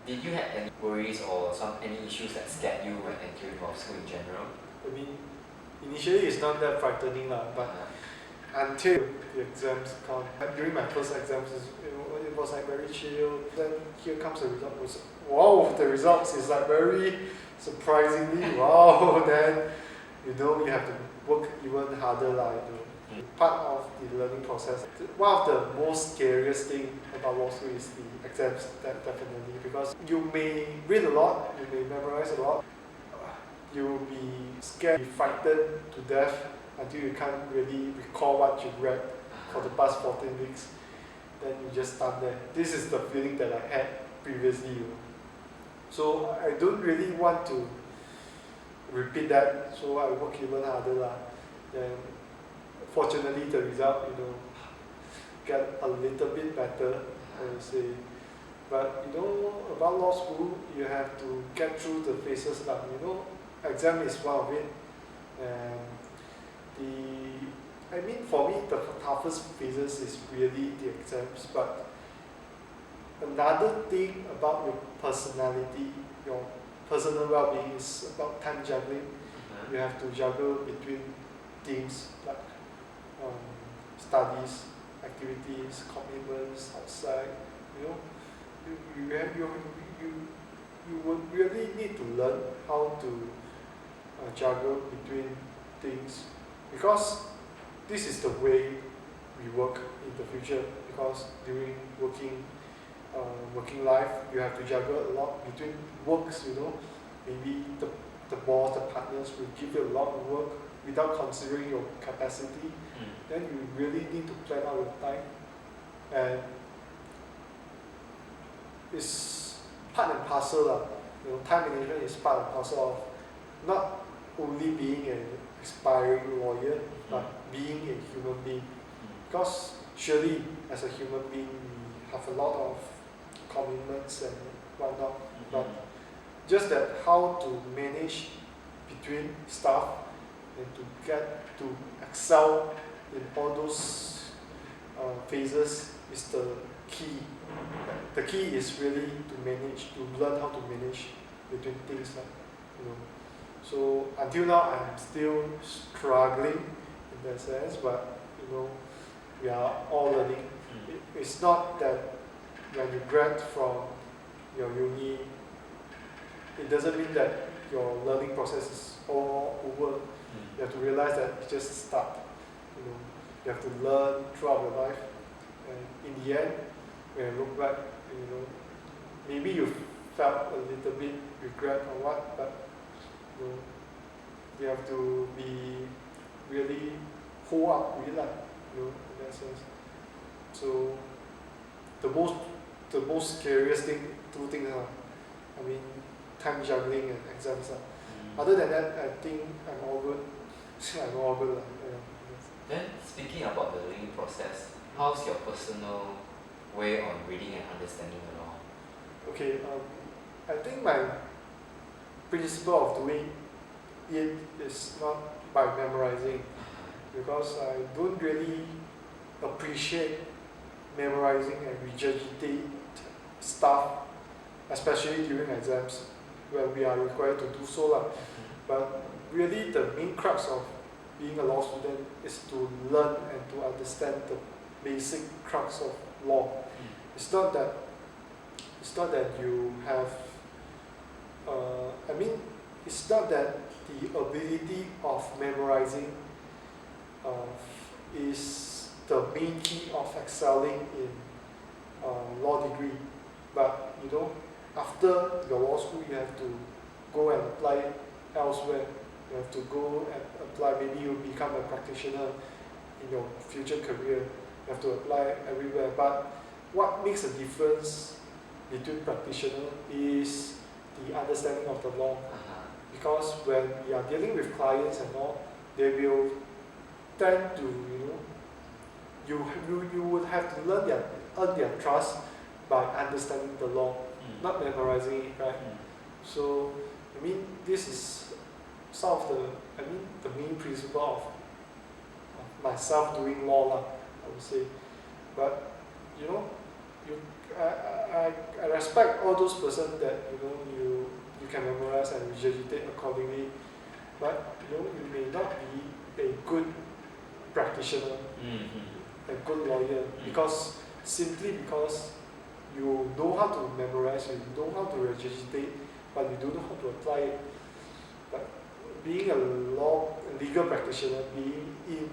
Did you have any worries or any issues that scared you when entering law school in general? I mean, initially it's not that frightening but until the exams come. During my first exams, it was like very chill. Then here comes the result. Wow, the results is like very surprisingly wow. Then you have to work even harder Part of the learning process. One of the most scariest thing about law school is the exams, definitely, because you may read a lot, you may memorize a lot, you will be scared, be frightened to death until you can't really recall what you read for the past 14 weeks. Then you just stand there. This is the feeling that I had previously. So I don't really want to repeat that, so I work even harder. Then fortunately the result, get a little bit better, I would say. But about law school, you have to get through the phases. Exam is one of it. And for me, the toughest phases is really the exams. But another thing about your personality, your personal well-being is about time juggling. You have to juggle between things like studies, activities, commitments outside. You would really need to learn how to juggle between things, because this is the way we work in the future. Because during working life, you have to juggle a lot between works. Maybe the boss, the partners will give you a lot of work without considering your capacity. Then you really need to plan out your time, and it's part and parcel. Time management is part and parcel of not only being an aspiring lawyer, but being a human being. Because surely, as a human being, we have a lot of commitments and whatnot. But just that how to manage between stuff and to get to excel in all those phases is the key. The key is really to learn how to manage between things. So until now, I'm still struggling in that sense, but we are all learning. It's not that when you grad from your uni, it doesn't mean that your learning process is all over. You have to realize that it's just a start. You have to learn throughout your life, and in the end, when you look back, maybe you felt a little bit regret or what, but you have to be really hold up with it, in that sense. So the most scariest thing, two things time juggling and exams. Other than that, I think I'm all good. I'm all good. Then, speaking about the learning process, how's your personal way on reading and understanding the law? Okay, I think my principle of doing it is not by memorizing, because I don't really appreciate memorizing and regurgitate stuff, especially during exams when we are required to do so. But really the main crux of being a law student is to learn and to understand the basic crux of law. It's not that you have it's not that the ability of memorizing is the main key of excelling in law degree. But after your law school, you have to go and apply it elsewhere. You have to go and apply. Maybe you become a practitioner in your future career. You have to apply everywhere. But what makes a difference between practitioner is the understanding of the law. Because when we are dealing with clients and all, they will tend to, you would have to earn their trust by understanding the law, not memorizing it, right? So, this is some of the main principle of myself doing law, I would say. But, I respect all those person that you can memorize and regurgitate accordingly, but you may not be a good practitioner, a good lawyer, because you know how to memorize, you know how to regurgitate, but you don't know how to apply it. But being a legal practitioner, being in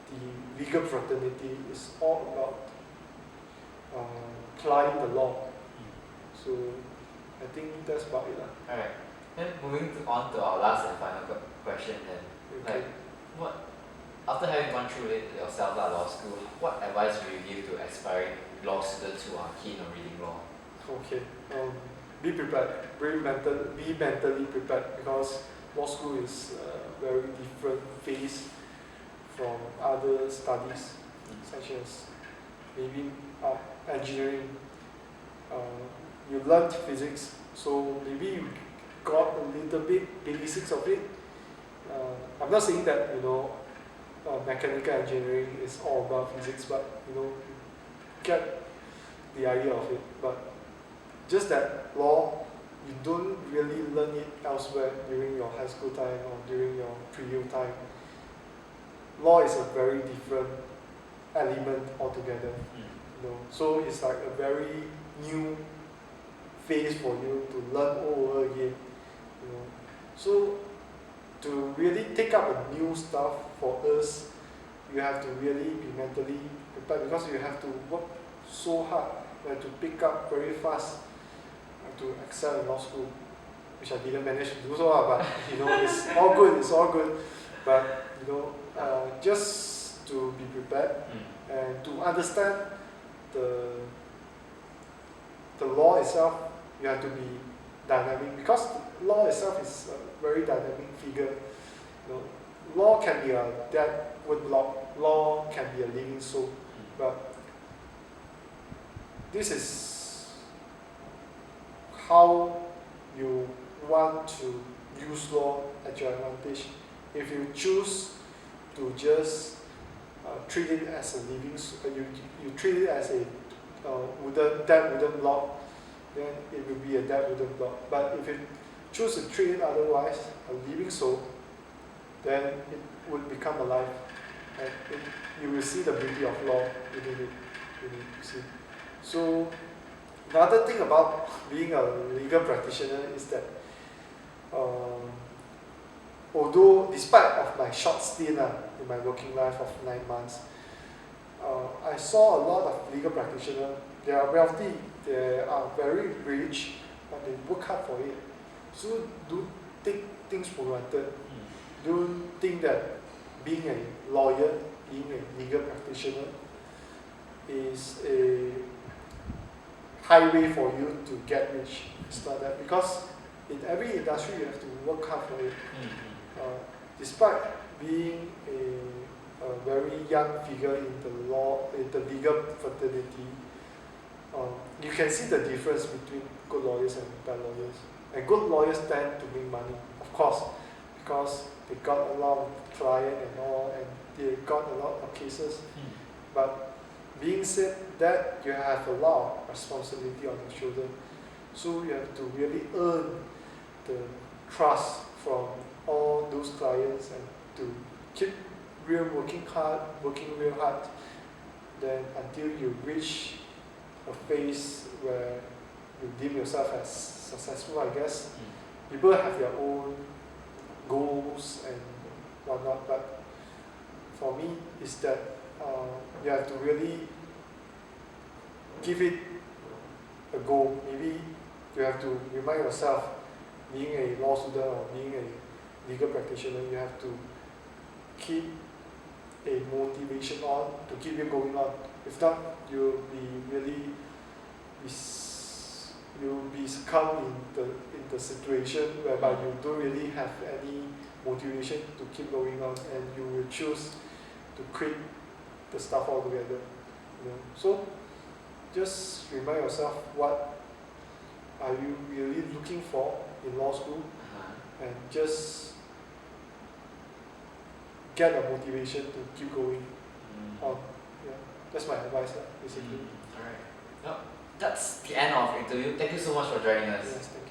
the legal fraternity is all about applying the law. So I think that's about it. Alright. Then moving on to our last and final question then. Okay. Like, what, after having gone through it yourself at law school, what advice would you give to aspiring law students who are keen on reading law? Okay. Be prepared. Be mentally prepared, because law school is a very different phase from other studies, such as maybe engineering. You learned physics, so maybe you got a little bit basics of it. I'm not saying that mechanical engineering is all about physics, but get the idea of it. But just that law, you don't really learn it elsewhere during your high school time or during your pre-U time. Law is a very different element altogether. So it's like a very new phase for you to learn all over again. So to really take up a new stuff for us, you have to really be mentally prepared, because you have to work so hard. You have to pick up very fast to excel in law school, which I didn't manage to do so, but it's all good. It's all good. But just to be prepared and to understand the law itself, you have to be dynamic, because law itself is a very dynamic figure. Law can be a dead wood block, law can be a living soul, but this is how you want to use law at your advantage. If you choose to just treat it as a living, you treat it as a dead wooden block, then it will be a dead wooden block. But if you choose to treat it otherwise, a living soul, then it would become alive, and you will see the beauty of law within it. You see. So another thing about being a legal practitioner is that although despite of my short stint in my working life of 9 months, I saw a lot of legal practitioners. They are wealthy, they are very rich, but they work hard for it. So don't take things for granted. Don't think that being a lawyer, being a legal practitioner is a highway for you to get rich. It's not that, because in every industry you have to work hard for it. Despite being a very young figure in the legal fraternity, you can see the difference between good lawyers and bad lawyers. And good lawyers tend to make money, of course, because they got a lot of clients and all, and they got a lot of cases. But being said that, you have a lot of responsibility on your shoulder. So you have to really earn the trust from all those clients, and to keep working real hard, then until you reach a phase where you deem yourself as successful, I guess. People have their own goals and whatnot, but for me, is that you have to really give it a goal. Maybe you have to remind yourself, being a law student or being a legal practitioner, you have to keep a motivation on to keep you going on. If not, you'll be succumb in the situation whereby you don't really have any motivation to keep going on, and you will choose to quit the stuff altogether. So just remind yourself, what are you really looking for in law school, and just get a motivation to keep going on. Yeah, that's my advice, basically. Alright. Well, that's the end of interview. Thank you so much for joining us. Yes, thank you.